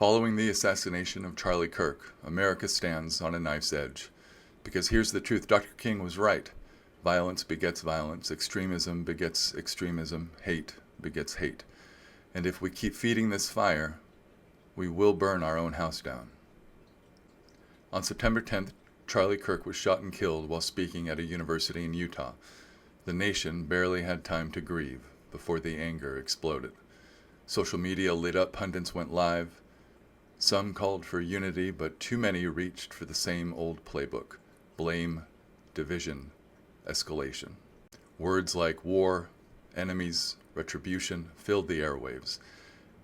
Following the assassination of Charlie Kirk, America stands on a knife's edge. Because here's the truth, Dr. King was right. Violence begets violence, extremism begets extremism, hate begets hate. And if we keep feeding this fire, we will burn our own house down. On September 10th, Charlie Kirk was shot and killed while speaking at a university in Utah. The nation barely had time to grieve before the anger exploded. Social media lit up, pundits went live. Some called for unity, but too many reached for the same old playbook: blame, division, escalation. Words like war, enemies, retribution filled the airwaves.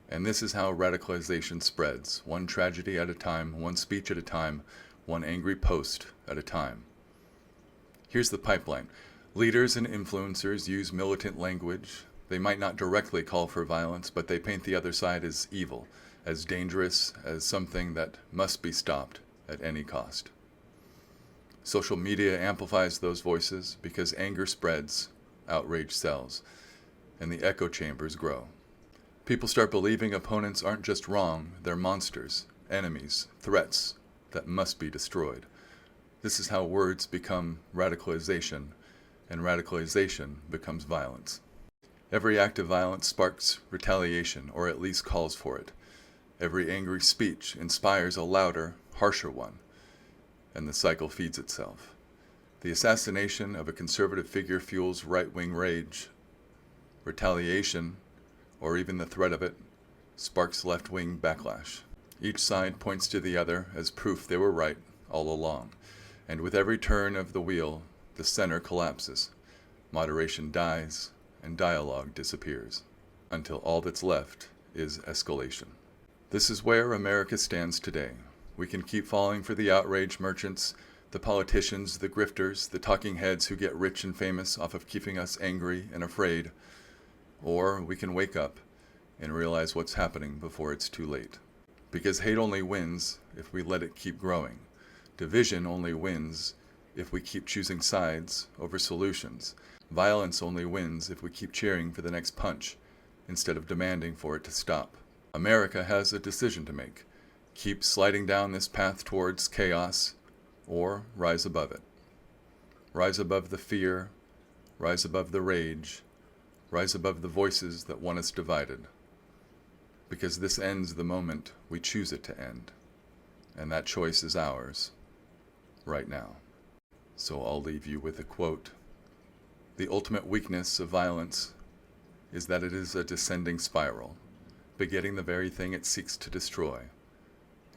And this is how radicalization spreads, one tragedy at a time, one speech at a time, one angry post at a time. Here's the pipeline. Leaders and influencers use militant language. They might not directly call for violence, but they paint the other side as evil, as dangerous, as something that must be stopped at any cost. Social media amplifies those voices because anger spreads, outrage sells, and the echo chambers grow. People start believing opponents aren't just wrong, they're monsters, enemies, threats that must be destroyed. This is how words become radicalization, and radicalization becomes violence. Every act of violence sparks retaliation, or at least calls for it. Every angry speech inspires a louder, harsher one, and the cycle feeds itself. The assassination of a conservative figure fuels right-wing rage. Retaliation, or even the threat of it, sparks left-wing backlash. Each side points to the other as proof they were right all along. And with every turn of the wheel, the center collapses. Moderation dies, and dialogue disappears, until all that's left is escalation. This is where America stands today. We can keep falling for the outrage merchants, the politicians, the grifters, the talking heads who get rich and famous off of keeping us angry and afraid. Or we can wake up and realize what's happening before it's too late. Because hate only wins if we let it keep growing. Division only wins if we keep choosing sides over solutions. Violence only wins if we keep cheering for the next punch instead of demanding for it to stop. America has a decision to make. Keep sliding down this path towards chaos, or rise above it. Rise above the fear, rise above the rage, rise above the voices that want us divided. Because this ends the moment we choose it to end. And that choice is ours, right now. So I'll leave you with a quote. The ultimate weakness of violence is that it is a descending spiral, begetting the very thing it seeks to destroy.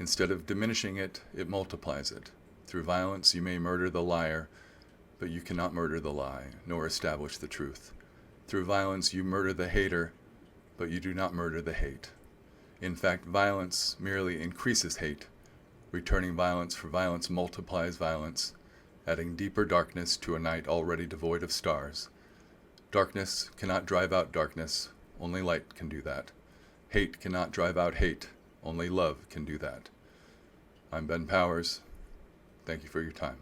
Instead of diminishing it, it multiplies it. Through violence you may murder the liar, but you cannot murder the lie, nor establish the truth. Through violence you murder the hater, but you do not murder the hate. In fact, violence merely increases hate. Returning violence for violence multiplies violence, adding deeper darkness to a night already devoid of stars. Darkness cannot drive out darkness, only light can do that. Hate cannot drive out hate, only love can do that. I'm Ben Powers. Thank you for your time.